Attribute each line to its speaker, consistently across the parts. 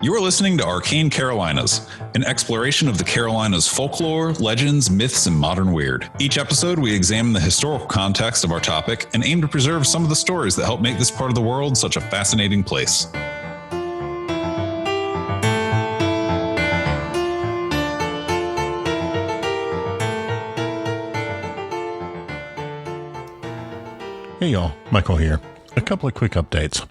Speaker 1: You are listening to Arcane Carolinas, an exploration of the Carolinas' folklore, legends, myths, and modern weird. Each episode, we examine the historical context of our topic and aim to preserve some of the stories that help make this part of the world such a fascinating place.
Speaker 2: Hey y'all, Michael here. A couple of quick updates.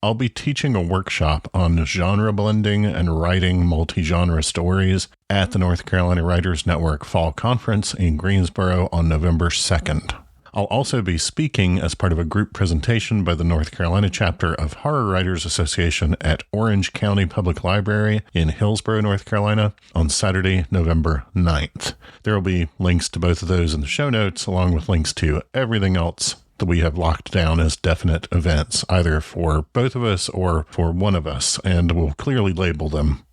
Speaker 2: I'll be teaching a workshop on genre blending and writing multi-genre stories at the North Carolina Writers Network Fall Conference in Greensboro on November 2nd. I'll also be speaking as part of a group presentation by the North Carolina chapter of Horror Writers Association at Orange County Public Library in Hillsborough, North Carolina on Saturday, November 9th. There will be links to both of those in the show notes, along with links to everything else that we have locked down as definite events, either for both of us or for one of us, and we'll clearly label them.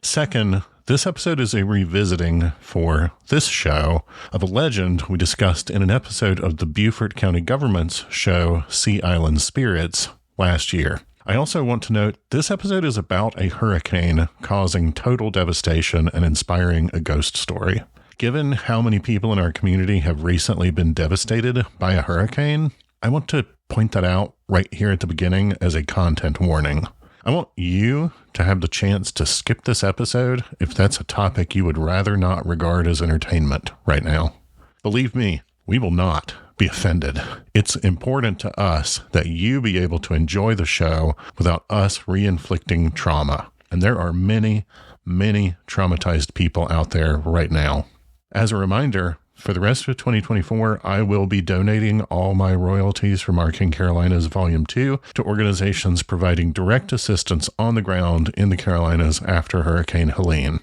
Speaker 2: Second, this episode is a revisiting for this show of a legend we discussed in an episode of the Beaufort County government's show Sea Island Spirits last year. I also want to note this episode is about a hurricane causing total devastation and inspiring a ghost story. Given how many people in our community have recently been devastated by a hurricane, I want to point that out right here at the beginning as a content warning. I want you to have the chance to skip this episode if that's a topic you would rather not regard as entertainment right now. Believe me, we will not be offended. It's important to us that you be able to enjoy the show without us re-inflicting trauma. And there are many, many traumatized people out there right now. As a reminder, for the rest of 2024, I will be donating all my royalties from Arcane Carolinas Volume 2 to organizations providing direct assistance on the ground in the Carolinas after Hurricane Helene.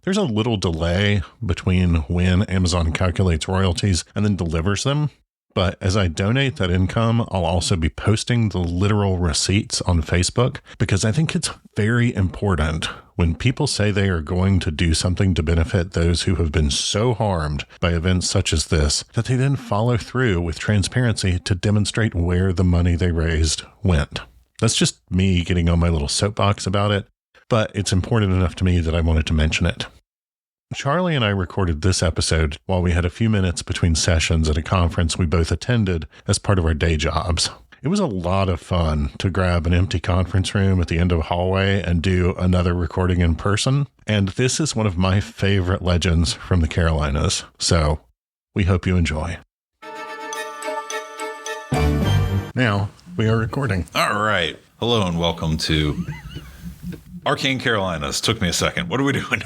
Speaker 2: There's a little delay between when Amazon calculates royalties and then delivers them, but as I donate that income, I'll also be posting the literal receipts on Facebook because I think it's very important when people say they are going to do something to benefit those who have been so harmed by events such as this, that they then follow through with transparency to demonstrate where the money they raised went. That's just me getting on my little soapbox about it, but it's important enough to me that I wanted to mention it. Charlie and I recorded this episode while we had a few minutes between sessions at a conference we both attended as part of our day jobs. It was a lot of fun to grab an empty conference room at the end of a hallway and do another recording in person. And this is one of my favorite legends from the Carolinas. So we hope you enjoy. Now we are recording.
Speaker 1: All right. Hello and welcome to Arcane Carolinas. Took me a second. What are we doing?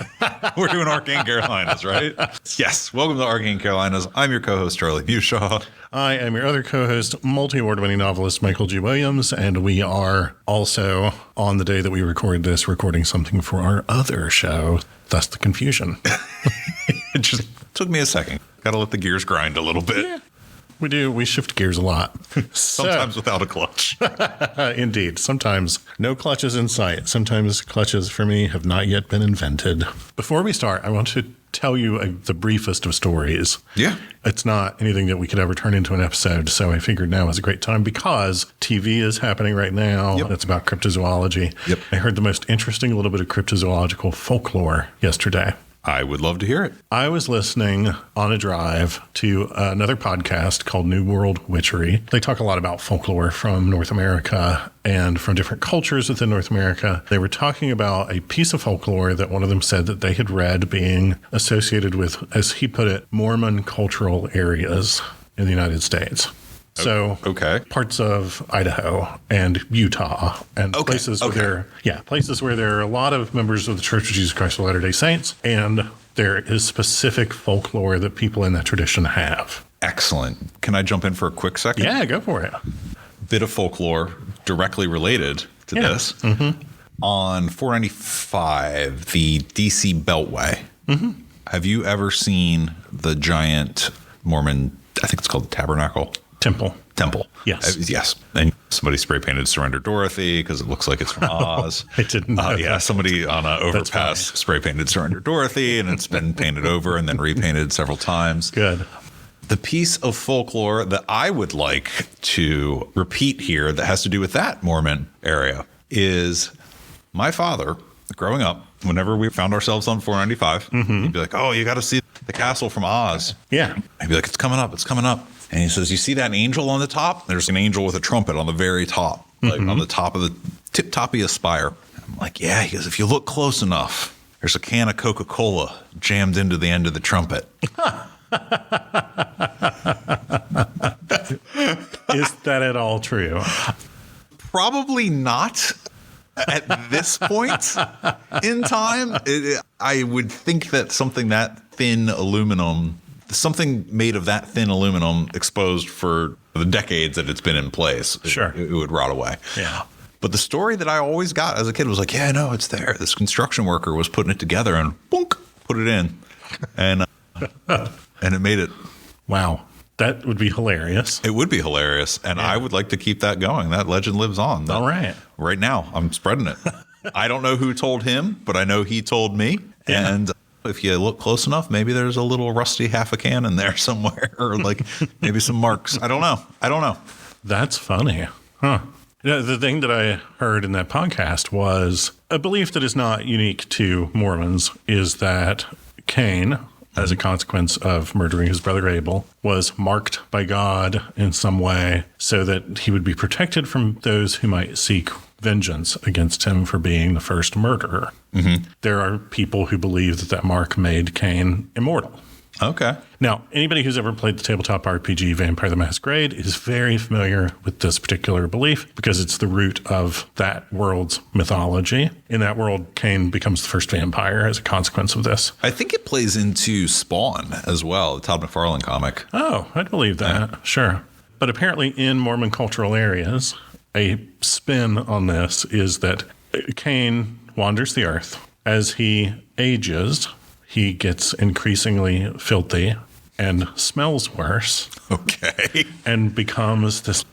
Speaker 1: We're doing Arcane Carolinas, right? Yes. Welcome to Arcane Carolinas. I'm your co-host, Charlie Bushaw.
Speaker 2: I am your other co-host, multi-award-winning novelist Michael G. Williams, and we are also, on the day that we recorded this, recording something for our other show, thus the confusion.
Speaker 1: It just took me a second. Got to let the gears grind a little bit.
Speaker 2: Yeah. We do. We shift gears a lot.
Speaker 1: Sometimes without a clutch.
Speaker 2: Indeed. Sometimes no clutches in sight. Sometimes clutches for me have not yet been invented. Before we start, I want to tell you the briefest of stories.
Speaker 1: Yeah.
Speaker 2: It's not anything that we could ever turn into an episode, so I figured now is a great time because TV is happening right now. Yep. It's about cryptozoology.
Speaker 1: Yep.
Speaker 2: I heard the most interesting little bit of cryptozoological folklore yesterday.
Speaker 1: I would love to hear it.
Speaker 2: I was listening on a drive to another podcast called New World Witchery. They talk a lot about folklore from North America and from different cultures within North America. They were talking about a piece of folklore that one of them said that they had read being associated with, as he put it, Mormon cultural areas in the United States. So parts of Idaho and Utah and places where there are a lot of members of the Church of Jesus Christ of Latter-day Saints, and there is specific folklore that people in that tradition have.
Speaker 1: Excellent. Can I jump in for a quick second?
Speaker 2: Yeah, go for it.
Speaker 1: Bit of folklore directly related to this. Mm-hmm. On 495, the DC Beltway. Mm-hmm. Have you ever seen the giant Mormon, I think it's called the Tabernacle? Temple.
Speaker 2: Yes.
Speaker 1: Yes. And somebody spray painted Surrender Dorothy because it looks like it's from Oz.
Speaker 2: I didn't know that.
Speaker 1: Somebody on an overpass spray painted Surrender Dorothy, and it's been painted over and then repainted several times.
Speaker 2: Good.
Speaker 1: The piece of folklore that I would like to repeat here that has to do with that Mormon area is my father, growing up, whenever we found ourselves on 495, he'd be like, oh, you got to see the castle from Oz.
Speaker 2: Yeah.
Speaker 1: I'd be like, it's coming up. It's coming up. And he says, you see that angel on the top? There's an angel with a trumpet on the very top, like on the top of the tip-toppy spire. I'm like, yeah. He goes, if you look close enough, there's a can of Coca-Cola jammed into the end of the trumpet.
Speaker 2: Is that at all true?
Speaker 1: Probably not at this point in time. I would think that something that thin aluminum, something made of that thin aluminum exposed for the decades that it's been in place,
Speaker 2: sure,
Speaker 1: it would rot away.
Speaker 2: Yeah.
Speaker 1: But the story that I always got as a kid was like, yeah, no, it's there. This construction worker was putting it together and boonk, put it in. And it made it.
Speaker 2: Wow. That would be hilarious.
Speaker 1: It would be hilarious. And I would like to keep that going. That legend lives on.
Speaker 2: All right.
Speaker 1: Right now, I'm spreading it. I don't know who told him, but I know he told me. Yeah. And if you look close enough, maybe there's a little rusty half a can in there somewhere, or like maybe some marks. I don't know. That's
Speaker 2: funny. Huh. The thing that I heard in that podcast was a belief that is not unique to Mormons is that Cain, as a consequence of murdering his brother Abel, was marked by God in some way so that he would be protected from those who might seek vengeance against him for being the first murderer. Mm-hmm. There are people who believe that mark made Cain immortal.
Speaker 1: Okay.
Speaker 2: Now, anybody who's ever played the tabletop RPG Vampire the Masquerade is very familiar with this particular belief because it's the root of that world's mythology. In that world, Cain becomes the first vampire as a consequence of this.
Speaker 1: I think it plays into Spawn as well, the Todd McFarlane comic.
Speaker 2: Oh, I'd believe that. Yeah. Sure. But apparently in Mormon cultural areas, a spin on this is that Cain wanders the earth. As he ages, he gets increasingly filthy and smells worse.
Speaker 1: Okay.
Speaker 2: And becomes this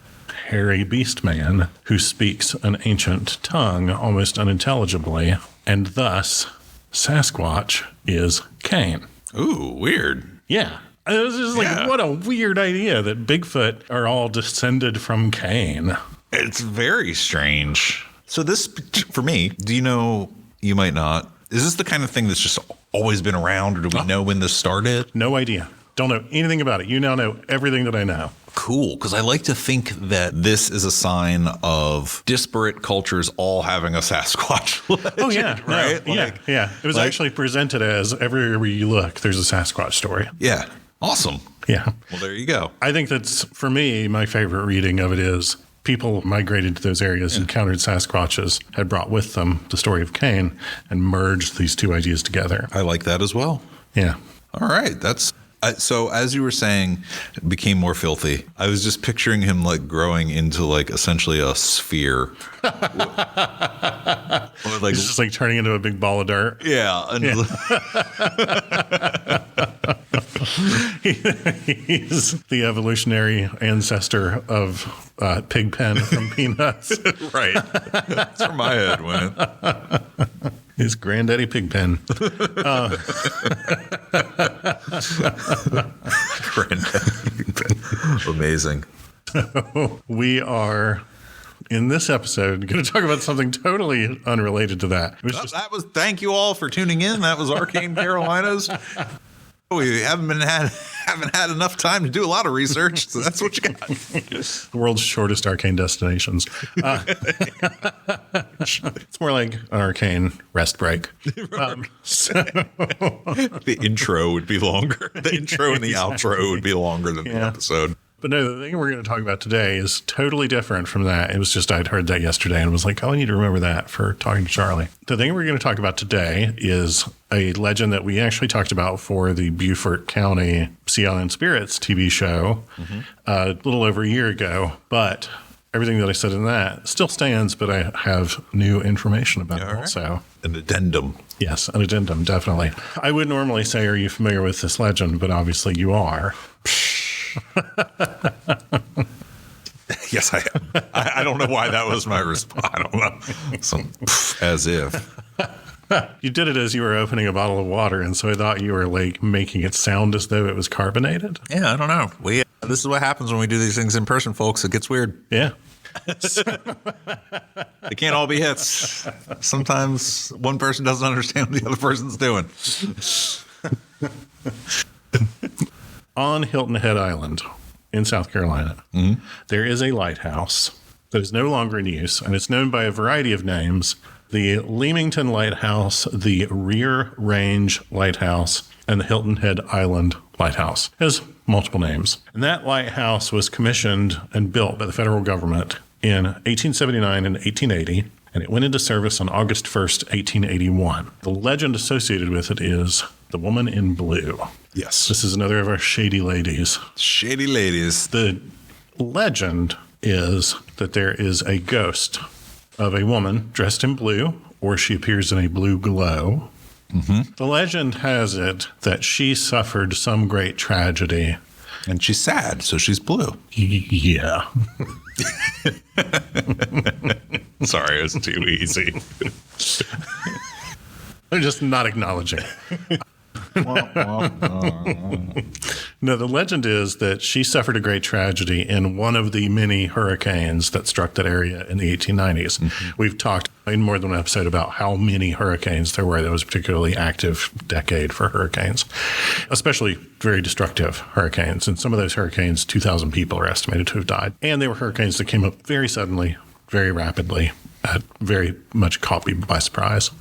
Speaker 2: hairy beast man who speaks an ancient tongue almost unintelligibly. And thus, Sasquatch is Cain.
Speaker 1: Ooh, weird.
Speaker 2: Yeah. It was just like, what a weird idea that Bigfoot are all descended from Cain.
Speaker 1: It's very strange. So this, for me, do you know, you might not, is this the kind of thing that's just always been around, or do we know when this started?
Speaker 2: No idea. Don't know anything about it. You now know everything that I know.
Speaker 1: Cool, because I like to think that this is a sign of disparate cultures all having a Sasquatch legend,
Speaker 2: oh, yeah.
Speaker 1: Right?
Speaker 2: No, yeah. It was actually presented as everywhere you look, there's a Sasquatch story.
Speaker 1: Yeah. Awesome.
Speaker 2: Yeah.
Speaker 1: Well, there you go.
Speaker 2: I think that's, for me, my favorite reading of it is people migrated to those areas, encountered Sasquatches, had brought with them the story of Cain, and merged these two ideas together.
Speaker 1: I like that as well.
Speaker 2: Yeah.
Speaker 1: All right. That's so as you were saying, it became more filthy. I was just picturing him like growing into like essentially a sphere.
Speaker 2: Like, it's just like turning into a big ball of dirt.
Speaker 1: Yeah.
Speaker 2: He's the evolutionary ancestor of Pigpen from Peanuts.
Speaker 1: Right. That's where my head went.
Speaker 2: His granddaddy Pigpen.
Speaker 1: Granddaddy Pigpen. Amazing.
Speaker 2: We are, in this episode, going to talk about something totally unrelated to that.
Speaker 1: Thank you all for tuning in. That was Arcane Carolinas. We haven't had enough time to do a lot of research, so that's what you got.
Speaker 2: The world's shortest arcane destinations. It's more like an arcane rest break.
Speaker 1: The intro would be longer. The intro and the outro would be longer than the episode.
Speaker 2: But no, the thing we're going to talk about today is totally different from that. It was just I'd heard that yesterday and was like, oh, I need to remember that for talking to Charlie. The thing we're going to talk about today is a legend that we actually talked about for the Beaufort County Sea Island Spirits TV show a little over a year ago. But everything that I said in that still stands, but I have new information about it also.
Speaker 1: An addendum.
Speaker 2: Yes, an addendum, definitely. I would normally say, are you familiar with this legend? But obviously you are.
Speaker 1: Yes, I am. I don't know why that was my response. I don't know. As if.
Speaker 2: You did it as you were opening a bottle of water, and so I thought you were like making it sound as though it was carbonated.
Speaker 1: Yeah, I don't know. This is what happens when we do these things in person, folks. It gets weird.
Speaker 2: Yeah.
Speaker 1: They can't all be hits. Sometimes one person doesn't understand what the other person's doing.
Speaker 2: On Hilton Head Island in South Carolina, there is a lighthouse that is no longer in use, and it's known by a variety of names. The Leamington Lighthouse, the Rear Range Lighthouse, and the Hilton Head Island Lighthouse. It has multiple names. And that lighthouse was commissioned and built by the federal government in 1879 and 1880, and it went into service on August 1st, 1881. The legend associated with it is the woman in blue.
Speaker 1: Yes.
Speaker 2: This is another of our Shady Ladies.
Speaker 1: Shady Ladies.
Speaker 2: The legend is that there is a ghost of a woman dressed in blue, or she appears in a blue glow. Mm-hmm. The legend has it that she suffered some great tragedy.
Speaker 1: And she's sad, so she's blue.
Speaker 2: Yeah.
Speaker 1: Sorry, it was too easy.
Speaker 2: I'm just not acknowledging. No, the legend is that she suffered a great tragedy in one of the many hurricanes that struck that area in the 1890s. Mm-hmm. We've talked in more than one episode about how many hurricanes there were. That was a particularly active decade for hurricanes, especially very destructive hurricanes. And some of those hurricanes, 2,000 people are estimated to have died. And they were hurricanes that came up very suddenly, very rapidly, very much caught people by surprise.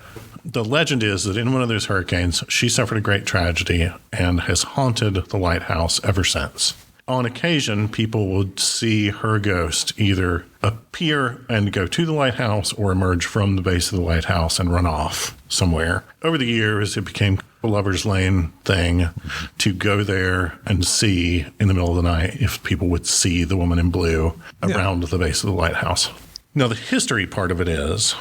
Speaker 2: The legend is that in one of those hurricanes, she suffered a great tragedy and has haunted the lighthouse ever since. On occasion, people would see her ghost either appear and go to the lighthouse or emerge from the base of the lighthouse and run off somewhere. Over the years, it became a lover's lane thing to go there and see in the middle of the night if people would see the woman in blue around the base of the lighthouse. Now, the history part of it is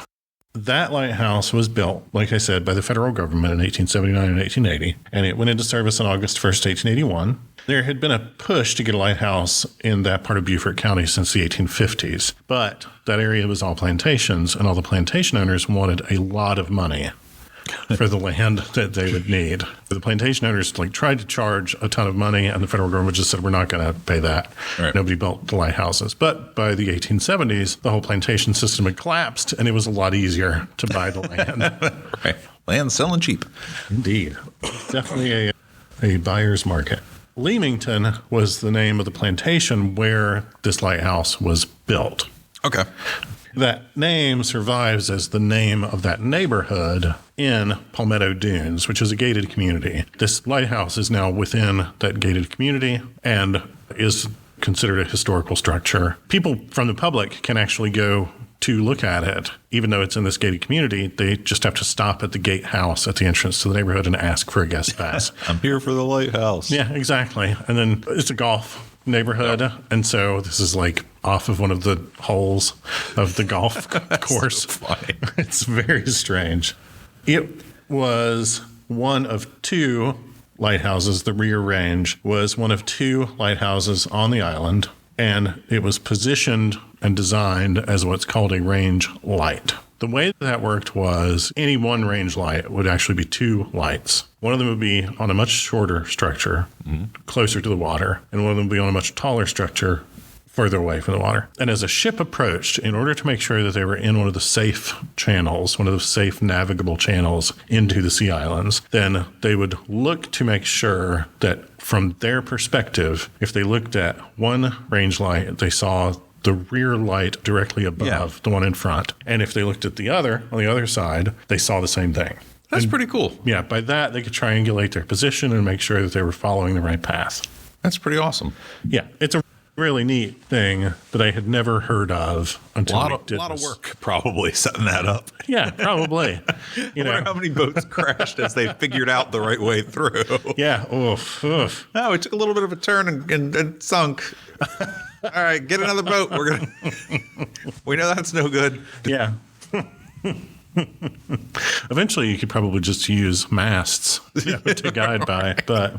Speaker 2: that lighthouse was built, like I said, by the federal government in 1879 and 1880, and it went into service on August 1st, 1881. There had been a push to get a lighthouse in that part of Beaufort County since the 1850s, but that area was all plantations, and all the plantation owners wanted a lot of money for the land that they would need. The plantation owners tried to charge a ton of money, and the federal government just said, we're not going to pay that. Right. Nobody built the lighthouses. But by the 1870s, the whole plantation system had collapsed, and it was a lot easier to buy the land.
Speaker 1: Right. Land selling cheap.
Speaker 2: Indeed. Definitely a buyer's market. Leamington was the name of the plantation where this lighthouse was built.
Speaker 1: Okay.
Speaker 2: That name survives as the name of that neighborhood in Palmetto Dunes, which is a gated community. This lighthouse is now within that gated community and is considered a historical structure. People from the public can actually go to look at it. Even though it's in this gated community, they just have to stop at the gatehouse at the entrance to the neighborhood and ask for a guest pass.
Speaker 1: I'm here for the lighthouse.
Speaker 2: Yeah, exactly. And then it's a golf neighborhood, and so this is off of one of the holes of the golf course.
Speaker 1: So funny.
Speaker 2: It's very strange. It was one of two lighthouses. The Rear Range was one of two lighthouses on the island, and it was positioned and designed as what's called a range light. The way that worked was any one range light would actually be two lights. One of them would be on a much shorter structure, closer to the water, and one of them would be on a much taller structure further away from the water. And as a ship approached, in order to make sure that they were in one of the safe channels, one of the safe navigable channels into the sea islands, then they would look to make sure that from their perspective, if they looked at one range light, they saw the rear light directly above the one in front. And if they looked at the other, on the other side, they saw the same thing.
Speaker 1: That's pretty cool.
Speaker 2: Yeah, by that, they could triangulate their position and make sure that they were following the right path.
Speaker 1: That's pretty awesome.
Speaker 2: Yeah, it's a really neat thing that I had never heard of until we did
Speaker 1: a lot of work probably setting that up.
Speaker 2: Yeah, probably.
Speaker 1: I wonder how many boats crashed as they figured out the right way through.
Speaker 2: Yeah, oof.
Speaker 1: Oh, it took a little bit of a turn and sunk. All right, get another boat. We know that's no good.
Speaker 2: Yeah. Eventually, you could probably just use masts to guide by, but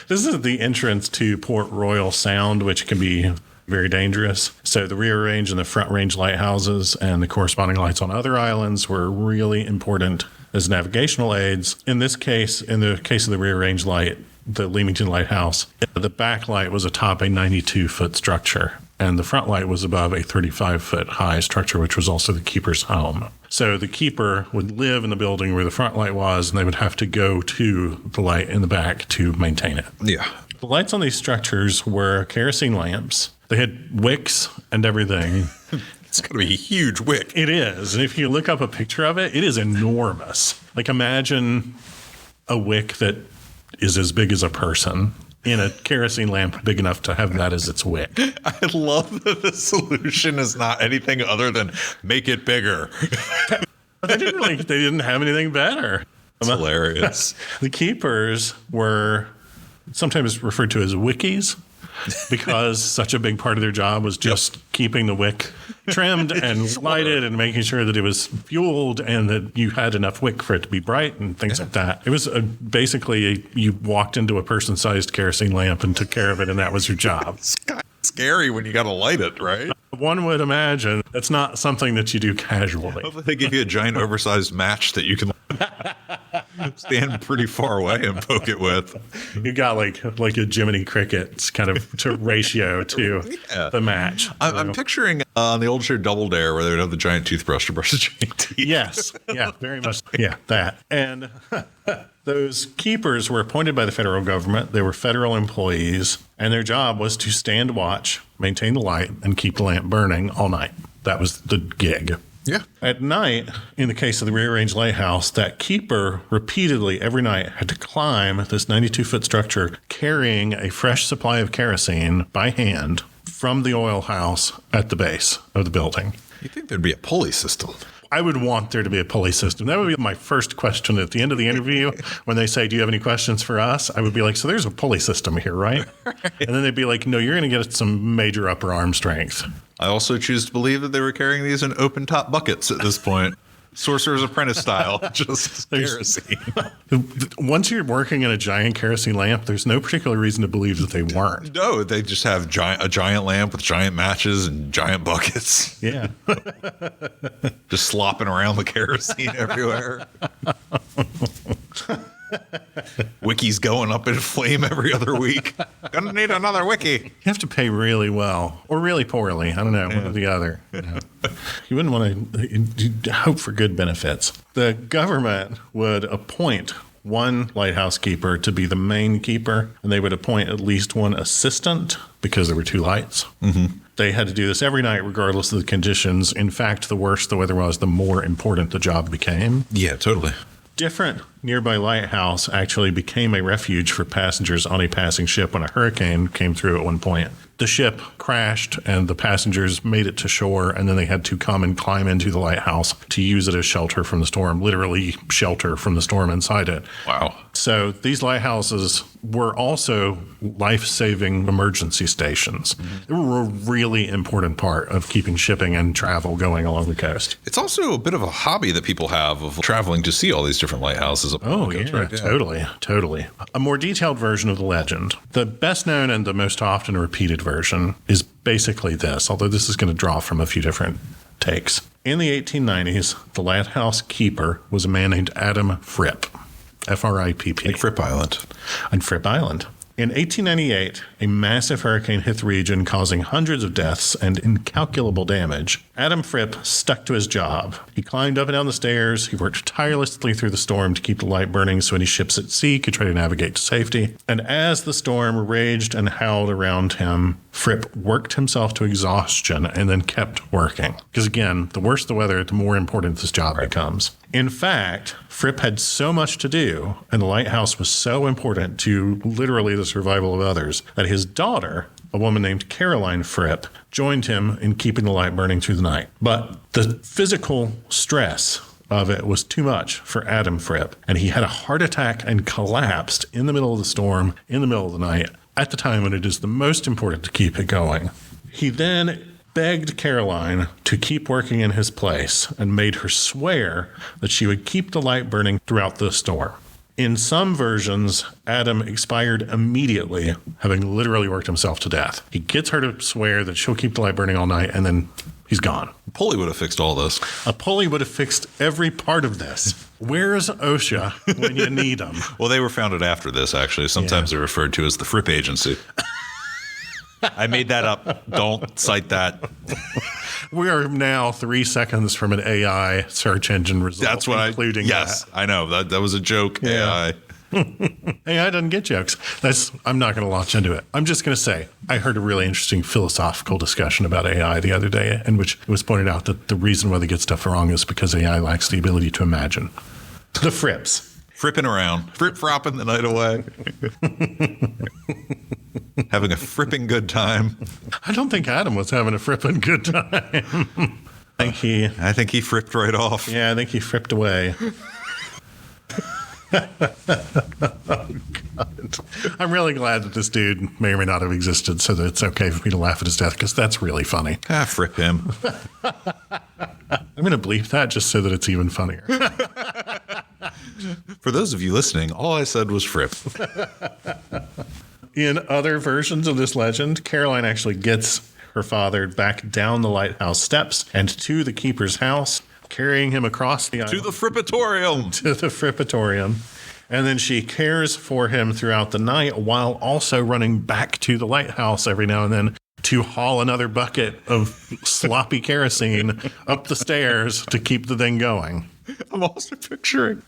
Speaker 2: this is the entrance to Port Royal Sound, which can be very dangerous. So the rear range and the front range lighthouses and the corresponding lights on other islands were really important as navigational aids. In this case, in the case of the rear range light, the Leamington Lighthouse, the backlight was atop a 92-foot structure. and the front light was above a 35-foot high structure, which was also the keeper's home. So the keeper would live in the building where the front light was, and they would have to go to the light in the back to maintain it.
Speaker 1: Yeah.
Speaker 2: The lights on these structures were kerosene lamps. They had wicks and everything.
Speaker 1: It's going to be a huge wick.
Speaker 2: It is. And if you look up a picture of it, it is enormous. Like, imagine a wick that is as big as a person in a kerosene lamp big enough to have that as its wick.
Speaker 1: I love that the solution is not anything other than make it bigger.
Speaker 2: They didn't have anything better.
Speaker 1: It's hilarious.
Speaker 2: The keepers were sometimes referred to as wickies because such a big part of their job was just keeping the wick trimmed and lighted and making sure that it was fueled and that you had enough wick for it to be bright and things like that. It was basically you walked into a person-sized kerosene lamp and took care of it, and that was your job.
Speaker 1: It's kind of scary when you got to light it, right?
Speaker 2: One would imagine that's not something that you do casually.
Speaker 1: Hopefully they give you a giant oversized match that you can stand pretty far away and poke it with.
Speaker 2: You got like a Jiminy Cricket's kind of ratio to the match.
Speaker 1: I'm picturing on the old show Double Dare where they would have the giant toothbrush to brush the giant teeth.
Speaker 2: Yes. Yeah, very much. Yeah, that. And those keepers were appointed by the federal government. They were federal employees, and their job was to stand watch, maintain the light, and keep the lamp burning all night. That was the gig.
Speaker 1: Yeah.
Speaker 2: At night, in the case of the rear range lighthouse, that keeper repeatedly every night had to climb this 92-foot structure carrying a fresh supply of kerosene by hand from the oil house at the base of the building.
Speaker 1: You'd think there'd be a pulley system.
Speaker 2: I would want there to be a pulley system. That would be my first question at the end of the interview when they say, do you have any questions for us? I would be like, so there's a pulley system here, right? And then they'd be like, no, you're going to get some major upper arm strength.
Speaker 1: I also choose to believe that they were carrying these in open top buckets at this point. Sorcerer's Apprentice style, just kerosene.
Speaker 2: Once you're working in a giant kerosene lamp, there's no particular reason to believe that they weren't.
Speaker 1: No, they just have a giant lamp with giant matches and giant buckets.
Speaker 2: Yeah.
Speaker 1: Just slopping around the kerosene everywhere. Wiki's going up in flame every other week. Gonna need another wiki.
Speaker 2: You have to pay really well or really poorly. I don't know, one or the other. You wouldn't want to hope for good benefits. The government would appoint one lighthouse keeper to be the main keeper, and they would appoint at least one assistant because there were two lights. Mm-hmm. They had to do this every night regardless of the conditions. In fact, the worse the weather was, the more important the job became.
Speaker 1: Yeah, totally.
Speaker 2: Different nearby lighthouse actually became a refuge for passengers on a passing ship when a hurricane came through at one point. The ship crashed and the passengers made it to shore, and then they had to come and climb into the lighthouse to use it as shelter from the storm, literally shelter from the storm inside it.
Speaker 1: Wow.
Speaker 2: So these lighthouses were also life-saving emergency stations. Mm-hmm. They were a really important part of keeping shipping and travel going along the coast.
Speaker 1: It's also a bit of a hobby that people have of traveling to see all these different lighthouses.
Speaker 2: Oh, yeah, right? Totally. A more detailed version of the legend. The best known and the most often repeated version is basically this, although this is going to draw from a few different takes. In the 1890s, the lighthouse keeper was a man named Adam Fripp, F-R-I-P-P.
Speaker 1: Like Fripp Island.
Speaker 2: On Fripp Island. In 1898, a massive hurricane hit the region, causing hundreds of deaths and incalculable damage. Adam Fripp stuck to his job. He climbed up and down the stairs. He worked tirelessly through the storm to keep the light burning so any ships at sea could try to navigate to safety. And as the storm raged and howled around him, Fripp worked himself to exhaustion and then kept working. Because again, the worse the weather, the more important this job becomes. In fact, Fripp had so much to do, and the lighthouse was so important to literally the survival of others, that his daughter, a woman named Caroline Fripp, joined him in keeping the light burning through the night. But the physical stress of it was too much for Adam Fripp, and he had a heart attack and collapsed in the middle of the storm, in the middle of the night, at the time when it is the most important to keep it going. He then begged Caroline to keep working in his place and made her swear that she would keep the light burning throughout the storm. In some versions, Adam expired immediately, having literally worked himself to death. He gets her to swear that she'll keep the light burning all night, and then he's gone.
Speaker 1: A pulley would have fixed all this.
Speaker 2: A pulley would have fixed every part of this. Where's OSHA when you need them?
Speaker 1: Well, they were founded after this, actually. Sometimes they're referred to as the Fripp Agency. I made that up. Don't cite that.
Speaker 2: We are now 3 seconds from an AI search engine result.
Speaker 1: That's what
Speaker 2: including
Speaker 1: yes,
Speaker 2: that.
Speaker 1: I know. That was a joke.
Speaker 2: Yeah.
Speaker 1: AI.
Speaker 2: AI doesn't get jokes. I'm not going to launch into it. I'm just going to say I heard a really interesting philosophical discussion about AI the other day, in which it was pointed out that the reason why they get stuff wrong is because AI lacks the ability to imagine. The frips.
Speaker 1: Fripping around. Frip-fropping the night away. Having a fripping good time.
Speaker 2: I don't think Adam was having a fripping good time. I
Speaker 1: think he fripped right off.
Speaker 2: Yeah, I think he fripped away. Oh, God. I'm really glad that this dude may or may not have existed so that it's okay for me to laugh at his death, because that's really funny.
Speaker 1: Fripp him.
Speaker 2: I'm going to bleep that just so that it's even funnier.
Speaker 1: For those of you listening, all I said was fripp.
Speaker 2: In other versions of this legend, Caroline actually gets her father back down the lighthouse steps and to the keeper's house, carrying him across the island.
Speaker 1: To the frippatorium.
Speaker 2: To the frippatorium. And then she cares for him throughout the night while also running back to the lighthouse every now and then to haul another bucket of sloppy kerosene up the stairs to keep the thing going.
Speaker 1: I'm also picturing,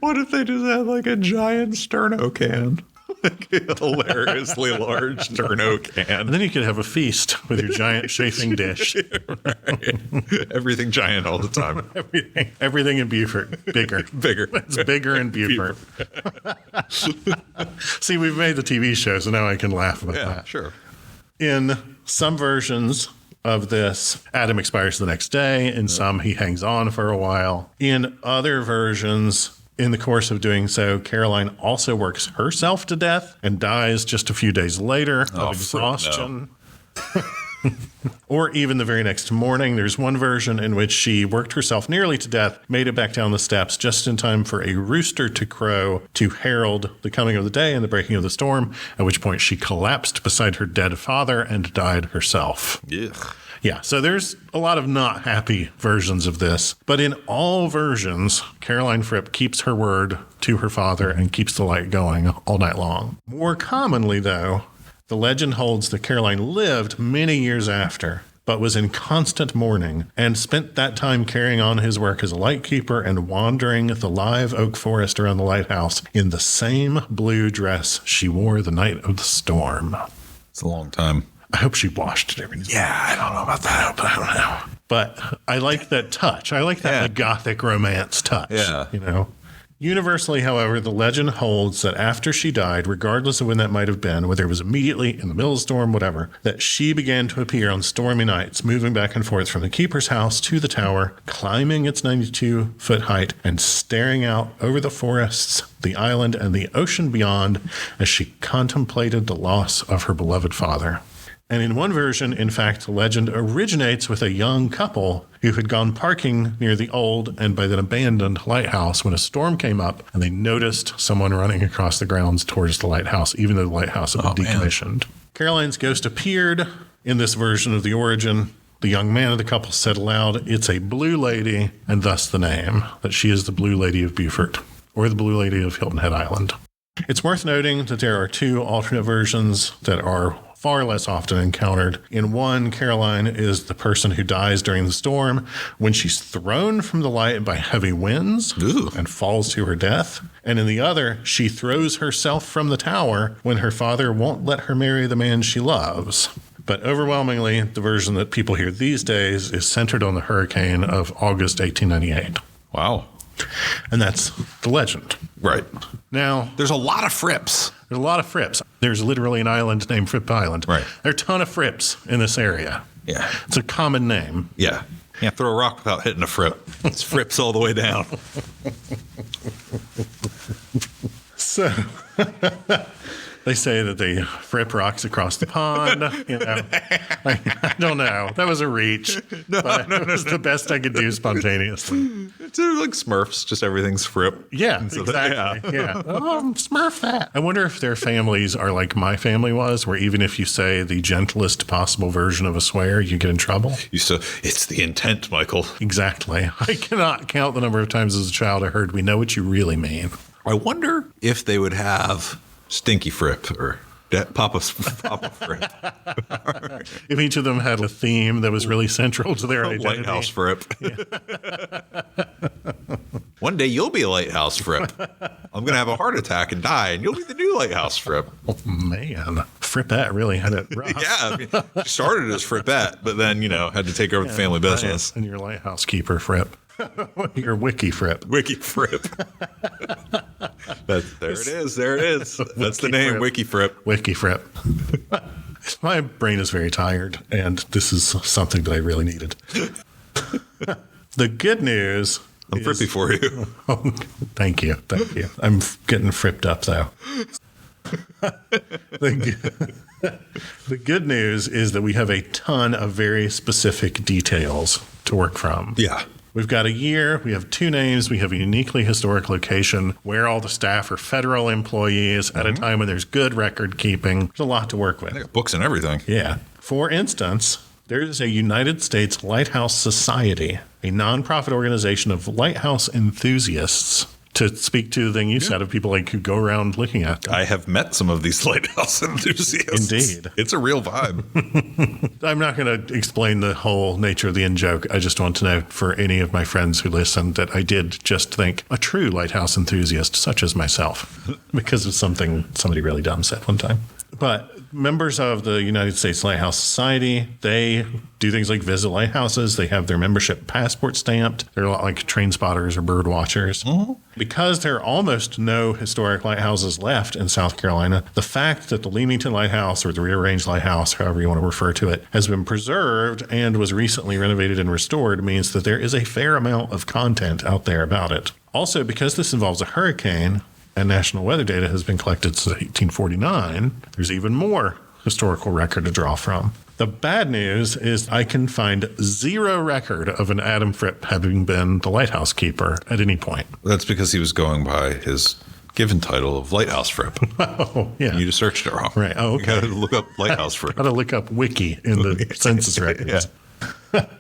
Speaker 1: what if they just had like a giant sterno can? Like a hilariously large sterno can.
Speaker 2: And then you could have a feast with your giant chafing dish.
Speaker 1: Right. Everything giant all the time.
Speaker 2: Everything in Beaufort. Bigger. It's bigger in Beaufort. See, we've made the TV show, so now I can laugh about that.
Speaker 1: Sure.
Speaker 2: In some versions of this, Adam expires the next day. In some, he hangs on for a while. In other versions, in the course of doing so, Caroline also works herself to death and dies just a few days later of exhaustion. Or even the very next morning. There's one version in which she worked herself nearly to death, made it back down the steps just in time for a rooster to crow to herald the coming of the day and the breaking of the storm, at which point she collapsed beside her dead father and died herself.
Speaker 1: Ugh.
Speaker 2: Yeah, so there's a lot of not happy versions of this. But in all versions, Caroline Fripp keeps her word to her father and keeps the light going all night long. More commonly, though, the legend holds that Caroline lived many years after, but was in constant mourning and spent that time carrying on his work as a lightkeeper and wandering the live oak forest around the lighthouse in the same blue dress she wore the night of the storm.
Speaker 1: It's a long time.
Speaker 2: I hope she washed it every day.
Speaker 1: Yeah, I don't know about that.
Speaker 2: I don't know. But I like that touch. I like that like, gothic romance touch.
Speaker 1: Yeah.
Speaker 2: You know? Universally, however, the legend holds that after she died, regardless of when that might have been, whether it was immediately in the middle of the storm, whatever, that she began to appear on stormy nights, moving back and forth from the keeper's house to the tower, climbing its 92-foot height, and staring out over the forests, the island, and the ocean beyond as she contemplated the loss of her beloved father. And in one version, in fact, the legend originates with a young couple who had gone parking near the old and by then abandoned lighthouse when a storm came up and they noticed someone running across the grounds towards the lighthouse, even though the lighthouse had been decommissioned. Caroline's ghost appeared in this version of the origin. The young man of the couple said aloud, "It's a blue lady," and thus the name, that she is the Blue Lady of Beaufort, or the Blue Lady of Hilton Head Island. It's worth noting that there are two alternate versions that are far less often encountered. In one, Caroline is the person who dies during the storm when she's thrown from the light by heavy winds and falls to her death. And in the other, she throws herself from the tower when her father won't let her marry the man she loves. But overwhelmingly, the version that people hear these days is centered on the hurricane of August 1898.
Speaker 1: Wow.
Speaker 2: And that's the legend.
Speaker 1: Right.
Speaker 2: Now,
Speaker 1: there's a lot of Fripps.
Speaker 2: There's a lot of Fripps. There's literally an island named Fripp Island.
Speaker 1: Right.
Speaker 2: There are a ton of Fripps in this area.
Speaker 1: Yeah.
Speaker 2: It's a common name.
Speaker 1: Yeah. Can't throw a rock without hitting a Fripp. It's Fripps all the way down.
Speaker 2: So they say that they Fripp rocks across the pond. You know, I don't know. That was a reach. No, it was the best I could do spontaneously.
Speaker 1: It's like Smurfs, just everything's Fripp.
Speaker 2: Yeah, exactly. Yeah. Smurf that. I wonder if their families are like my family was, where even if you say the gentlest possible version of a swear, you get in trouble.
Speaker 1: It's the intent, Michael.
Speaker 2: Exactly. I cannot count the number of times as a child I heard, "We know what you really mean."
Speaker 1: I wonder if they would have Stinky Fripp or Papa Fripp.
Speaker 2: If each of them had a theme that was really central to their identity.
Speaker 1: Lighthouse Fripp. One day you'll be a Lighthouse Fripp. I'm going to have a heart attack and die, and you'll be the new Lighthouse Fripp.
Speaker 2: Oh, man. Frippette really had it rough.
Speaker 1: Yeah, I mean, she started as Frippette, but then, had to take over the family business.
Speaker 2: And your lighthouse keeper, Fripp. Your wiki Fripp.
Speaker 1: Wiki Fripp. There it is. That's the name,
Speaker 2: Fripp.
Speaker 1: Wiki Fripp.
Speaker 2: Wiki Fripp. My brain is very tired, and this is something that I really needed. The good news
Speaker 1: I'm frippy for you.
Speaker 2: Oh, thank you. I'm getting fripped up, though. The good news is that we have a ton of very specific details to work from.
Speaker 1: Yeah.
Speaker 2: We've got a year, we have 2 names, we have a uniquely historic location where all the staff are federal employees at a time when there's good record keeping. There's a lot to work with.
Speaker 1: They got books and everything.
Speaker 2: Yeah. For instance, there is a United States Lighthouse Society, a nonprofit organization of lighthouse enthusiasts, to speak to the thing you said of people like who go around looking at them.
Speaker 1: I have met some of these lighthouse enthusiasts.
Speaker 2: Indeed.
Speaker 1: It's a real vibe.
Speaker 2: I'm not going to explain the whole nature of the in-joke. I just want to know for any of my friends who listen that I did just think a true lighthouse enthusiast, such as myself, because of something somebody really dumb said one time. But members of the United States Lighthouse Society, they do things like visit lighthouses. They have their membership passport stamped. They're a lot like train spotters or bird watchers. Mm-hmm. Because there are almost no historic lighthouses left in South Carolina, the fact that the Leamington Lighthouse or the Rearranged Lighthouse, however you want to refer to it, has been preserved and was recently renovated and restored means that there is a fair amount of content out there about it. Also, because this involves a hurricane, and national weather data has been collected since 1849, there's even more historical record to draw from. The bad news is I can find 0 record of an Adam Fripp having been the lighthouse keeper at any point.
Speaker 1: That's because he was going by his given title of Lighthouse Fripp.
Speaker 2: Oh, yeah.
Speaker 1: You just searched it wrong.
Speaker 2: Right. Oh, okay.
Speaker 1: You got to look up Lighthouse Fripp.
Speaker 2: Got to look up wiki in the census records.
Speaker 1: Yeah.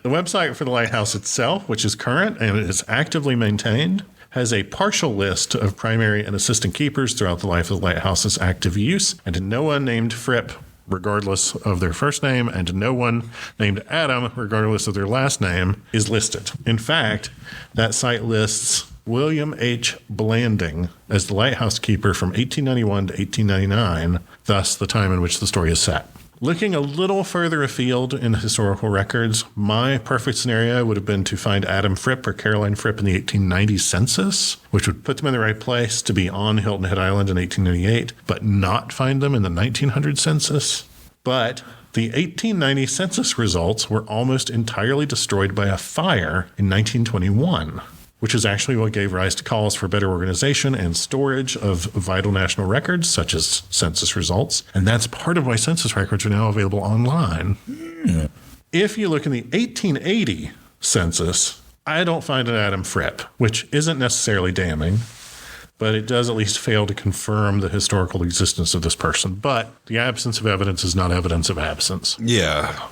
Speaker 2: The website for the lighthouse itself, which is current and it is actively maintained, has a partial list of primary and assistant keepers throughout the life of the lighthouse's active use, and no one named Fripp, regardless of their first name, and no one named Adam, regardless of their last name, is listed. In fact, that site lists William H. Blanding as the lighthouse keeper from 1891 to 1899, thus the time in which the story is set. Looking a little further afield in historical records, my perfect scenario would have been to find Adam Fripp or Caroline Fripp in the 1890 census, which would put them in the right place to be on Hilton Head Island in 1898, but not find them in the 1900 census. But the 1890 census results were almost entirely destroyed by a fire in 1921. Which is actually what gave rise to calls for better organization and storage of vital national records, such as census results. And that's part of why census records are now available online. Yeah. If you look in the 1880 census, I don't find an Adam Fripp, which isn't necessarily damning, but it does at least fail to confirm the historical existence of this person. But the absence of evidence is not evidence of absence.
Speaker 1: Yeah.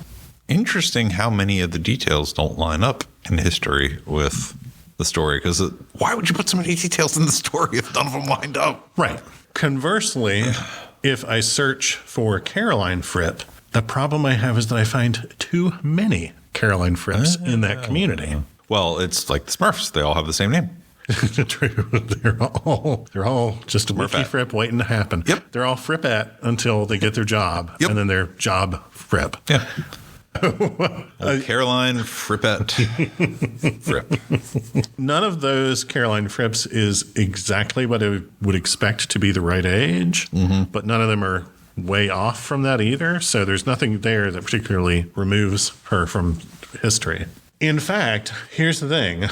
Speaker 1: Interesting how many of the details don't line up in history with the story, because why would you put so many details in the story if none of them lined up?
Speaker 2: Right. Conversely, if I search for Caroline Fripp, the problem I have is that I find too many Caroline Fripps in that community.
Speaker 1: Well, it's like the Smurfs. They all have the same name.
Speaker 2: True. They're all just a Wiki Fripp waiting to happen.
Speaker 1: Yep.
Speaker 2: They're all Frippette until they get their job.
Speaker 1: Yep.
Speaker 2: And then they're job Fripp.
Speaker 1: Yeah. Caroline Frippette Fripp.
Speaker 2: None of those Caroline Fripps is exactly what I would expect to be the right age, but none of them are way off from that either. So there's nothing there that particularly removes her from history. In fact, here's the thing.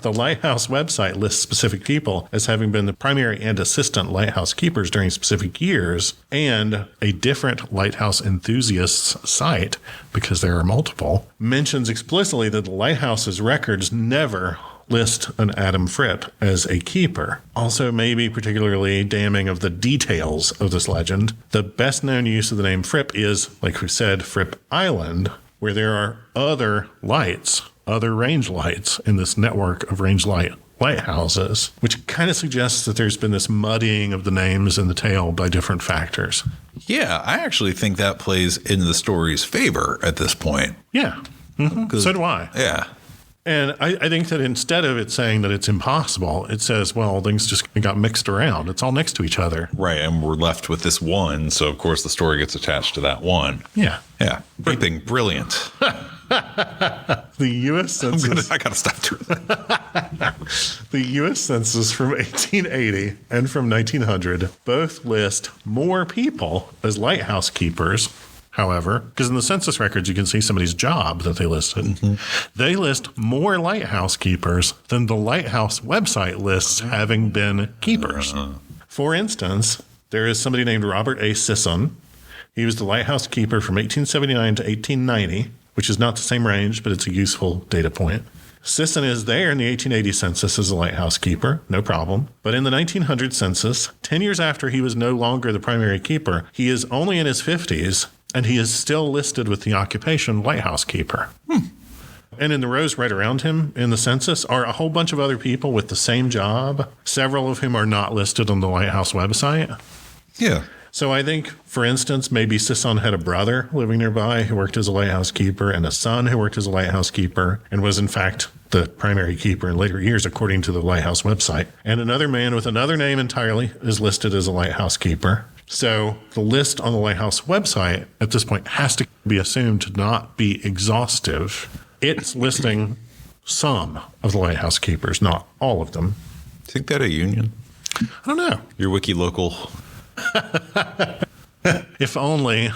Speaker 2: The Lighthouse website lists specific people as having been the primary and assistant lighthouse keepers during specific years, and a different lighthouse enthusiasts site, because there are multiple, mentions explicitly that the lighthouse's records never list an Adam Fripp as a keeper. Also, maybe particularly damning of the details of this legend, the best known use of the name Fripp is, like we said, Fripp Island, where there are other lights, other range lights in this network of range light lighthouses, which kind of suggests that there's been this muddying of the names in the tale by different factors.
Speaker 1: Yeah, I actually think that plays in the story's favor at this point.
Speaker 2: Yeah. Mm-hmm. So do I.
Speaker 1: Yeah.
Speaker 2: And I think that instead of it saying that it's impossible, it says, well, things just got mixed around. It's all next to each other.
Speaker 1: Right. And we're left with this one. So, of course, the story gets attached to that one.
Speaker 2: Yeah.
Speaker 1: Yeah. Brilliant.
Speaker 2: The U.S. Census.
Speaker 1: I got to stop doing that.
Speaker 2: The U.S. Census from 1880 and from 1900 both list more people as lighthouse keepers. However, because in the census records, you can see somebody's job that they listed. Mm-hmm. They list more lighthouse keepers than the lighthouse website lists having been keepers. For instance, there is somebody named Robert A. Sisson. He was the lighthouse keeper from 1879 to 1890, which is not the same range, but it's a useful data point. Sisson is there in the 1880 census as a lighthouse keeper, no problem. But in the 1900 census, 10 years after he was no longer the primary keeper, he is only in his 50s, and he is still listed with the occupation lighthouse keeper. And in the rows right around him in the census are a whole bunch of other people with the same job, several of whom are not listed on the lighthouse website.
Speaker 1: Yeah.
Speaker 2: So I think, for instance, maybe Sisson had a brother living nearby who worked as a lighthouse keeper and a son who worked as a lighthouse keeper and was, in fact, the primary keeper in later years, according to the lighthouse website. And another man with another name entirely is listed as a lighthouse keeper. So the list on the lighthouse website at this point has to be assumed to not be exhaustive. It's listing some of the lighthouse keepers, not all of them.
Speaker 1: Think that a union?
Speaker 2: I don't know.
Speaker 1: Your wiki local.
Speaker 2: If only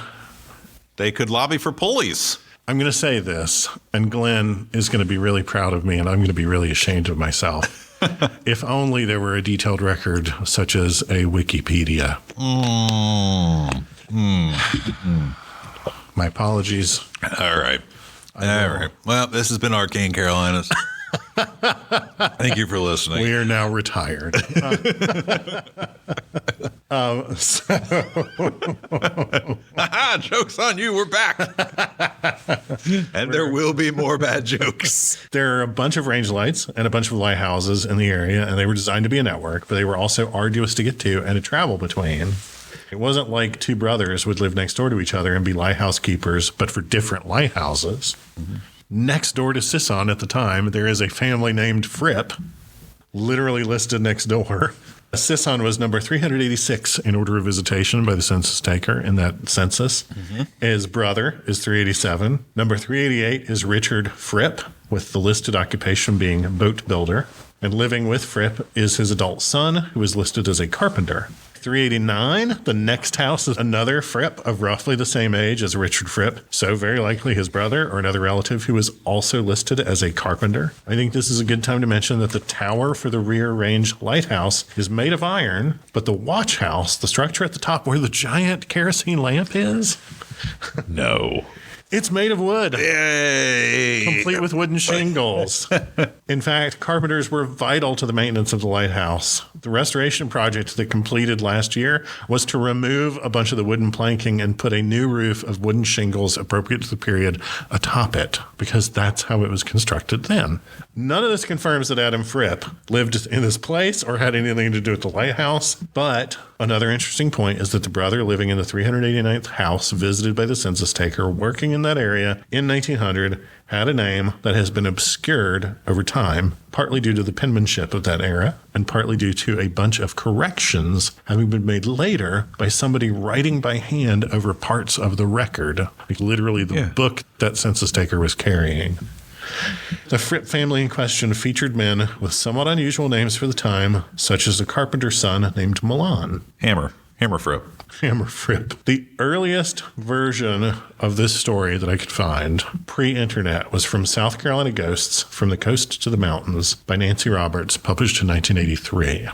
Speaker 1: they could lobby for pulleys.
Speaker 2: I'm going to say this, and Glenn is going to be really proud of me, and I'm going to be really ashamed of myself. If only there were a detailed record such as a Wikipedia. My apologies.
Speaker 1: All right. Well, this has been Arcane Carolinas. Thank you for listening.
Speaker 2: We are now retired.
Speaker 1: Joke's on you. We're back. And there will be more bad jokes.
Speaker 2: There are a bunch of range lights and a bunch of lighthouses in the area, and they were designed to be a network, but they were also arduous to get to and to travel between. It wasn't like two brothers would live next door to each other and be lighthouse keepers, but for different lighthouses. Mm-hmm. Next door to Sisson at the time, there is a family named Fripp, literally listed next door. Sisson was number 386 in order of visitation by the census taker in that census. Mm-hmm. His brother is 387. Number 388 is Richard Fripp, with the listed occupation being boat builder. And living with Fripp is his adult son, who is listed as a carpenter. 389, the next house is another Fripp of roughly the same age as Richard Fripp, so very likely his brother or another relative who is also listed as a carpenter. I think this is a good time to mention that the tower for the rear range lighthouse is made of iron, but the watch house, the structure at the top where the giant kerosene lamp is,
Speaker 1: no.
Speaker 2: It's made of wood.
Speaker 1: Yay!
Speaker 2: Complete with wooden shingles. In fact, carpenters were vital to the maintenance of the lighthouse. The restoration project that completed last year was to remove a bunch of the wooden planking and put a new roof of wooden shingles appropriate to the period atop it, because that's how it was constructed then. None of this confirms that Adam Fripp lived in this place or had anything to do with the lighthouse, but another interesting point is that the brother living in the 389th house visited by the census taker working in that area in 1900 had a name that has been obscured over time, partly due to the penmanship of that era and partly due to a bunch of corrections having been made later by somebody writing by hand over parts of the record, like literally the book that census taker was carrying. The Fripp family in question featured men with somewhat unusual names for the time, such as a carpenter's son named Milan.
Speaker 1: Hammer Fripp.
Speaker 2: Hammer Fripp. The earliest version of this story that I could find pre-internet was from South Carolina Ghosts from the Coast to the Mountains by Nancy Roberts, published in 1983.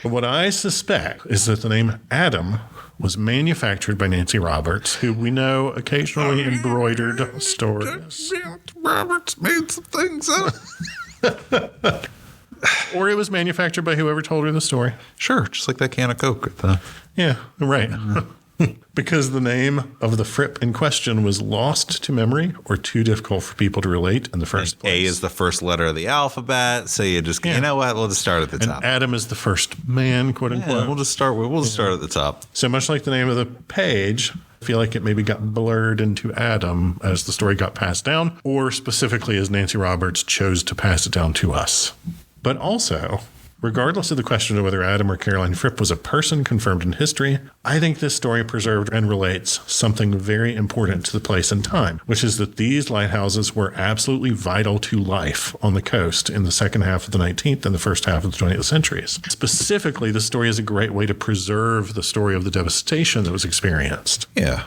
Speaker 2: But what I suspect is that the name Adam was manufactured by Nancy Roberts, who we know occasionally embroidered stories.
Speaker 1: Roberts made some things up.
Speaker 2: Or it was manufactured by whoever told her the story.
Speaker 1: Sure, just like that can of Coke.
Speaker 2: Yeah, right. Because the name of the Fripp in question was lost to memory or too difficult for people to relate in the first place.
Speaker 1: A is the first letter of the alphabet, so you just, you know what, we'll just start at the top.
Speaker 2: Adam is the first man, quote unquote.
Speaker 1: We'll just start at the top.
Speaker 2: So much like the name of the page, I feel like it maybe got blurred into Adam as the story got passed down, or specifically as Nancy Roberts chose to pass it down to us. But also, regardless of the question of whether Adam or Caroline Fripp was a person confirmed in history, I think this story preserved and relates something very important to the place and time, which is that these lighthouses were absolutely vital to life on the coast in the second half of the 19th and the first half of the 20th centuries. Specifically, the story is a great way to preserve the story of the devastation that was experienced.
Speaker 1: Yeah.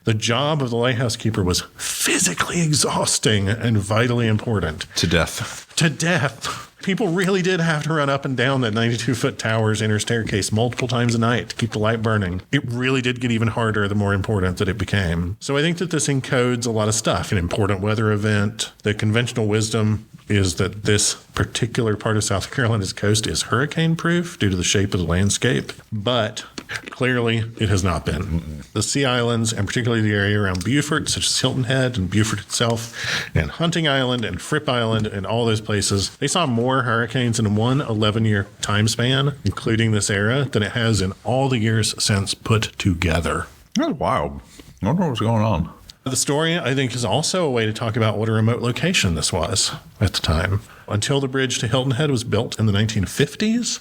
Speaker 2: The job of the lighthouse keeper was physically exhausting and vitally important.
Speaker 1: To death.
Speaker 2: To death. People really did have to run up and down that 92-foot tower's inner staircase multiple times a night to keep the light burning. It really did get even harder the more important that it became. So I think that this encodes a lot of stuff. An important weather event. The conventional wisdom is that this particular part of South Carolina's coast is hurricane-proof due to the shape of the landscape. But clearly, it has not been. The Sea Islands, and particularly the area around Beaufort, such as Hilton Head and Beaufort itself, and Hunting Island and Fripp Island and all those places, they saw more hurricanes in one 11-year time span, including this era, than it has in all the years since put together.
Speaker 1: That's wild. I wonder what was going on.
Speaker 2: The story, I think, is also a way to talk about what a remote location this was at the time. Until the bridge to Hilton Head was built in the 1950s,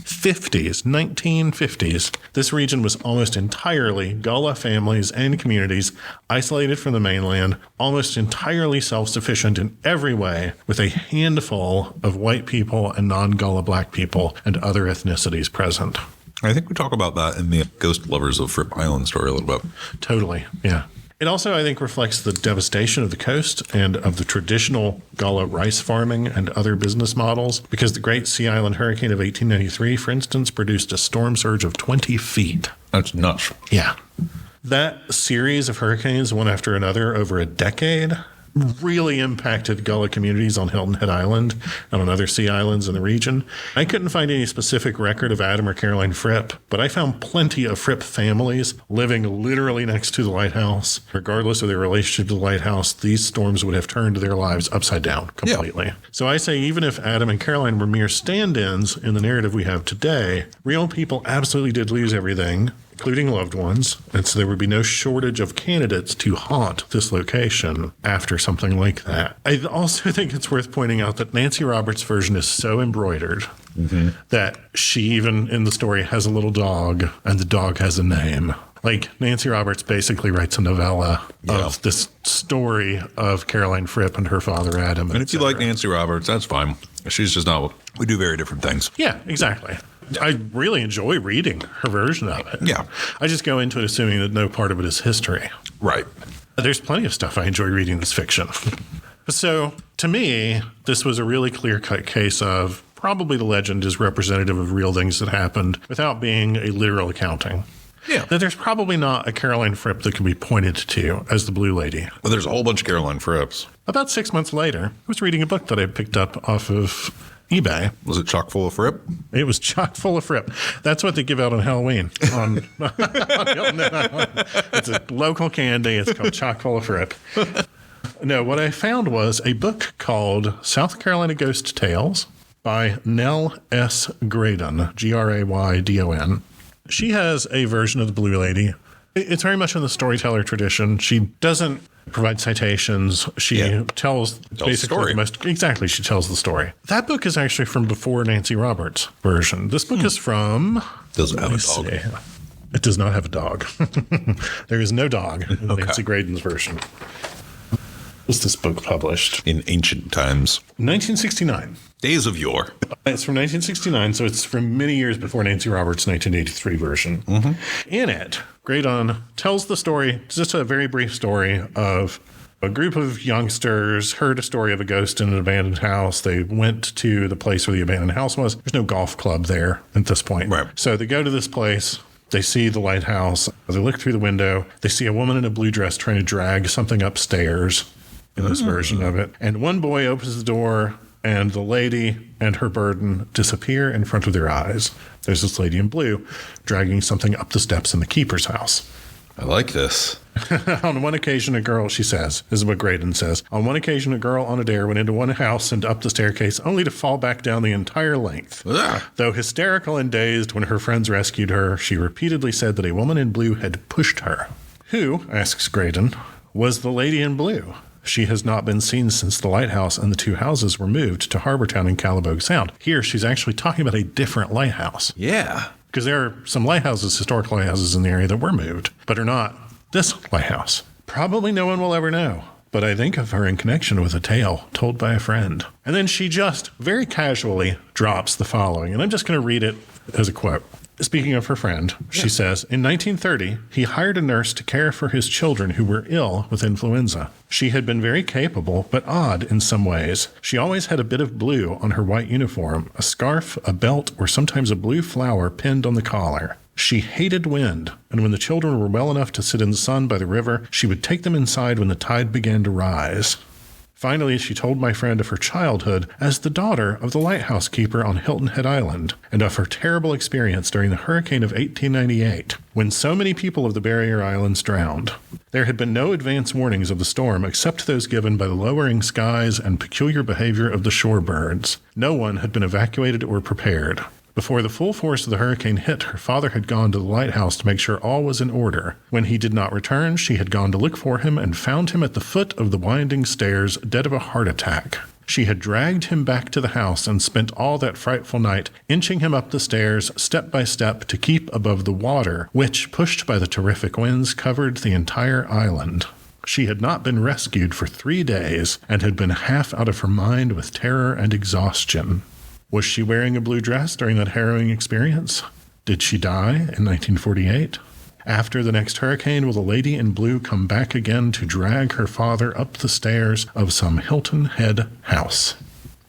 Speaker 2: 1950s, this region was almost entirely Gullah families and communities isolated from the mainland, almost entirely self-sufficient in every way, with a handful of white people and non-Gullah black people and other ethnicities present.
Speaker 1: I think we talk about that in the Ghost Lovers of Fripp Island story a little bit.
Speaker 2: Totally, yeah. It also, I think, reflects the devastation of the coast and of the traditional Gullah rice farming and other business models, because the Great Sea Island Hurricane of 1893, for instance, produced a storm surge of 20 feet.
Speaker 1: That's nuts.
Speaker 2: Yeah. That series of hurricanes, one after another, over a decade, really impacted Gullah communities on Hilton Head Island and on other sea islands in the region. I couldn't find any specific record of Adam or Caroline Fripp, but I found plenty of Fripp families living literally next to the lighthouse. Regardless of their relationship to the lighthouse, these storms would have turned their lives upside down completely. Yeah. So I say, even if Adam and Caroline were mere stand-ins in the narrative we have today, real people absolutely did lose everything, including loved ones, and so there would be no shortage of candidates to haunt this location after something like that. I also think it's worth pointing out that Nancy Roberts' version is so embroidered that she even in the story has a little dog, and the dog has a name. Like, Nancy Roberts basically writes a novella of this story of Caroline Fripp and her father Adam.
Speaker 1: And if you like Nancy Roberts, that's fine. She's just not. We do very different things.
Speaker 2: Yeah, exactly. I really enjoy reading her version of it.
Speaker 1: Yeah.
Speaker 2: I just go into it assuming that no part of it is history.
Speaker 1: Right.
Speaker 2: There's plenty of stuff I enjoy reading that's fiction. So, to me, this was a really clear-cut case of probably the legend is representative of real things that happened without being a literal accounting.
Speaker 1: Yeah.
Speaker 2: That there's probably not a Caroline Fripp that can be pointed to as the Blue Lady.
Speaker 1: Well, there's a whole bunch of Caroline Fripps.
Speaker 2: About 6 months later, I was reading a book that I picked up off of eBay.
Speaker 1: Was it chock full of Fripp?
Speaker 2: It was chock full of Fripp. That's what they give out on Halloween. It's a local candy. It's called chock full of Fripp. No, what I found was a book called South Carolina Ghost Tales by Nell S. Graydon, Graydon. She has a version of the Blue Lady. It's very much in the storyteller tradition. She doesn't provide citations. She tells basically the most. Exactly, she tells the story. That book is actually from before Nancy Roberts' version. This book is from.
Speaker 1: Does it have a dog?
Speaker 2: It does not have a dog. There is no dog in Nancy Graydon's version. Was this book published?
Speaker 1: In ancient times.
Speaker 2: 1969.
Speaker 1: Days of yore.
Speaker 2: It's from 1969, so it's from many years before Nancy Roberts' 1983 version. In it, Graydon tells the story, just a very brief story of a group of youngsters heard a story of a ghost in an abandoned house. They went to the place where the abandoned house was. There's no golf club there at this point.
Speaker 1: Right.
Speaker 2: So they go to this place. They see the lighthouse. They look through the window. They see a woman in a blue dress trying to drag something upstairs in this version of it. And one boy opens the door and the lady and her burden disappear in front of their eyes. There's this lady in blue dragging something up the steps in the keeper's house.
Speaker 1: I like this.
Speaker 2: On one occasion, a girl, she says, this is what Graydon says, on one occasion, a girl on a dare went into one house and up the staircase only to fall back down the entire length.
Speaker 1: Ugh.
Speaker 2: Though hysterical and dazed when her friends rescued her, she repeatedly said that a woman in blue had pushed her. Who, asks Graydon, was the lady in blue? She has not been seen since the lighthouse and the two houses were moved to Harbortown and Calabogue Sound. Here, she's actually talking about a different lighthouse.
Speaker 1: Yeah.
Speaker 2: Because there are some lighthouses, historic lighthouses in the area that were moved, but are not this lighthouse. Probably no one will ever know, but I think of her in connection with a tale told by a friend. And then she just very casually drops the following, and I'm just going to read it as a quote. Speaking of her friend, she says, in 1930, he hired a nurse to care for his children who were ill with influenza. She had been very capable, but odd in some ways. She always had a bit of blue on her white uniform, a scarf, a belt, or sometimes a blue flower pinned on the collar. She hated wind, and when the children were well enough to sit in the sun by the river, she would take them inside when the tide began to rise. Finally, she told my friend of her childhood as the daughter of the lighthouse keeper on Hilton Head Island, and of her terrible experience during the hurricane of 1898, when so many people of the barrier islands drowned. There had been no advance warnings of the storm except those given by the lowering skies and peculiar behavior of the shorebirds. No one had been evacuated or prepared. Before the full force of the hurricane hit, her father had gone to the lighthouse to make sure all was in order. When he did not return, she had gone to look for him and found him at the foot of the winding stairs, dead of a heart attack. She had dragged him back to the house and spent all that frightful night inching him up the stairs step by step to keep above the water, which, pushed by the terrific winds, covered the entire island. She had not been rescued for 3 days and had been half out of her mind with terror and exhaustion. Was she wearing a blue dress during that harrowing experience? Did she die in 1948? After the next hurricane, will the lady in blue come back again to drag her father up the stairs of some Hilton Head house?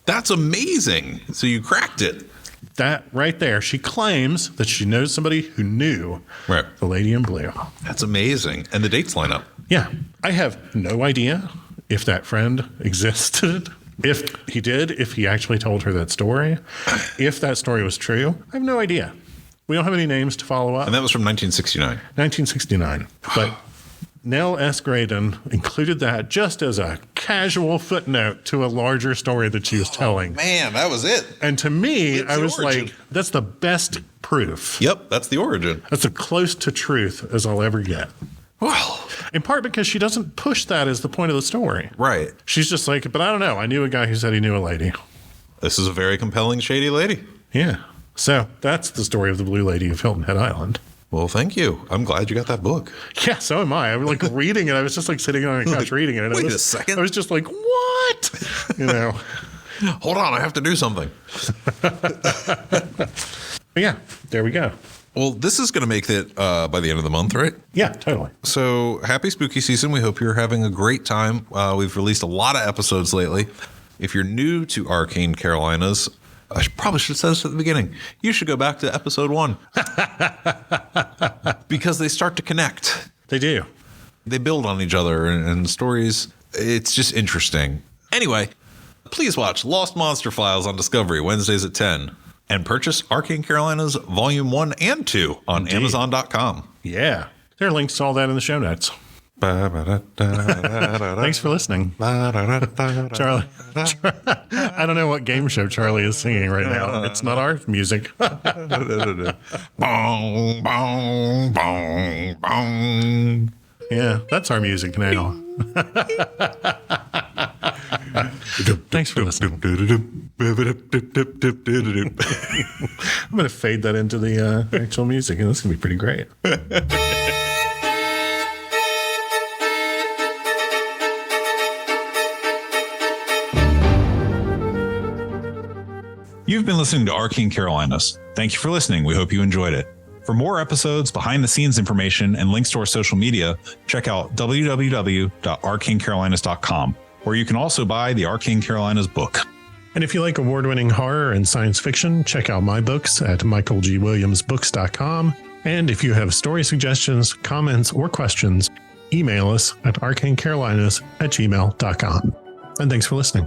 Speaker 1: That's amazing. So you cracked it.
Speaker 2: That right there. She claims that she knows somebody who knew the lady in blue.
Speaker 1: That's amazing. And the dates line up.
Speaker 2: Yeah. I have no idea if that friend existed. If he did, if he actually told her that story, if that story was true, I have no idea. We don't have any names to follow up.
Speaker 1: And that was from 1969.
Speaker 2: 1969. But Nell S. Graydon included that just as a casual footnote to a larger story that she was telling.
Speaker 1: Man, that was it.
Speaker 2: And to me,
Speaker 1: It's
Speaker 2: I
Speaker 1: the
Speaker 2: was
Speaker 1: origin.
Speaker 2: like, that's the best proof.
Speaker 1: Yep, that's the origin.
Speaker 2: That's as close to truth as I'll ever get.
Speaker 1: Well,
Speaker 2: in part because she doesn't push that as the point of the story.
Speaker 1: Right.
Speaker 2: She's just like, but I don't know. I knew a guy who said he knew a lady.
Speaker 1: This is a very compelling Shady Lady.
Speaker 2: Yeah. So that's the story of the Blue Lady of Hilton Head Island.
Speaker 1: Well, thank you. I'm glad you got that book.
Speaker 2: Yeah, so am I. I was like reading it. I was just like sitting on a couch reading it. And
Speaker 1: Wait a second.
Speaker 2: I was just like, what? You know.
Speaker 1: Hold on, I have to do something.
Speaker 2: But yeah, there we go.
Speaker 1: Well, this is going to make it by the end of the month, right?
Speaker 2: Yeah, totally.
Speaker 1: So happy spooky season. We hope you're having a great time. We've released a lot of episodes lately. If you're new to Arcane Carolinas, I probably should have said this at the beginning. You should go back to episode 1. Because they start to connect.
Speaker 2: They do.
Speaker 1: They build on each other and stories. It's just interesting. Anyway, please watch Lost Monster Files on Discovery Wednesdays at 10. And purchase Arcane Carolinas Volume 1 and 2 on
Speaker 2: Indeed.
Speaker 1: Amazon.com.
Speaker 2: Yeah. There are links to all that in the show notes. Thanks for listening. Charlie. I don't know what game show Charlie is singing right now. It's not our music.
Speaker 1: Bong, bong, bong, bong.
Speaker 2: Yeah, that's our music now. Thanks for listening. I'm going to fade that into the actual music, and this is going to be pretty great.
Speaker 1: You've been listening to Arcane Carolinas. Thank you for listening. We hope you enjoyed it. For more episodes, behind-the-scenes information, and links to our social media, check out www.arcanecarolinas.com, where you can also buy the Arcane Carolinas book.
Speaker 2: And if you like award-winning horror and science fiction, check out my books at michaelgwilliamsbooks.com. And if you have story suggestions, comments, or questions, email us at arcanecarolinas@gmail.com. And thanks for listening.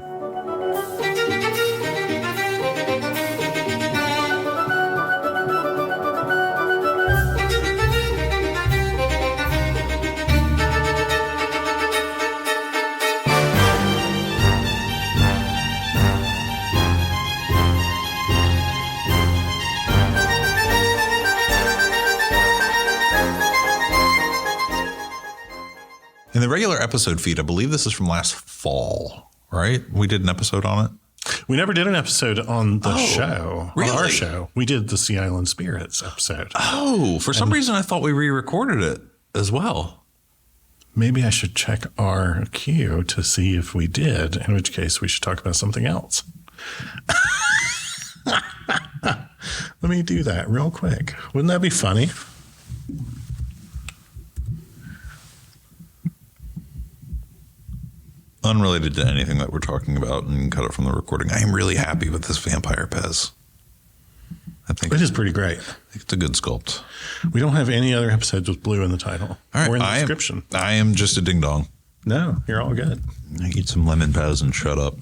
Speaker 1: In the regular episode feed, I believe this is from last fall, right? We did an episode on it.
Speaker 2: We never did an episode on the show,
Speaker 1: really?
Speaker 2: On our show. We did the Sea Island Spirits episode.
Speaker 1: Oh, for some reason, I thought we re-recorded it as well.
Speaker 2: Maybe I should check our queue to see if we did, in which case we should talk about something else. Let me do that real quick. Wouldn't that be funny?
Speaker 1: Unrelated to anything that we're talking about, and cut it from the recording. I am really happy with this vampire Pez. I think
Speaker 2: It is pretty great.
Speaker 1: I think it's a good sculpt.
Speaker 2: We don't have any other episodes with blue in the title
Speaker 1: All right,
Speaker 2: or in the description.
Speaker 1: I am just a ding dong.
Speaker 2: No, you're all good.
Speaker 1: I eat some lemon Pez and shut up.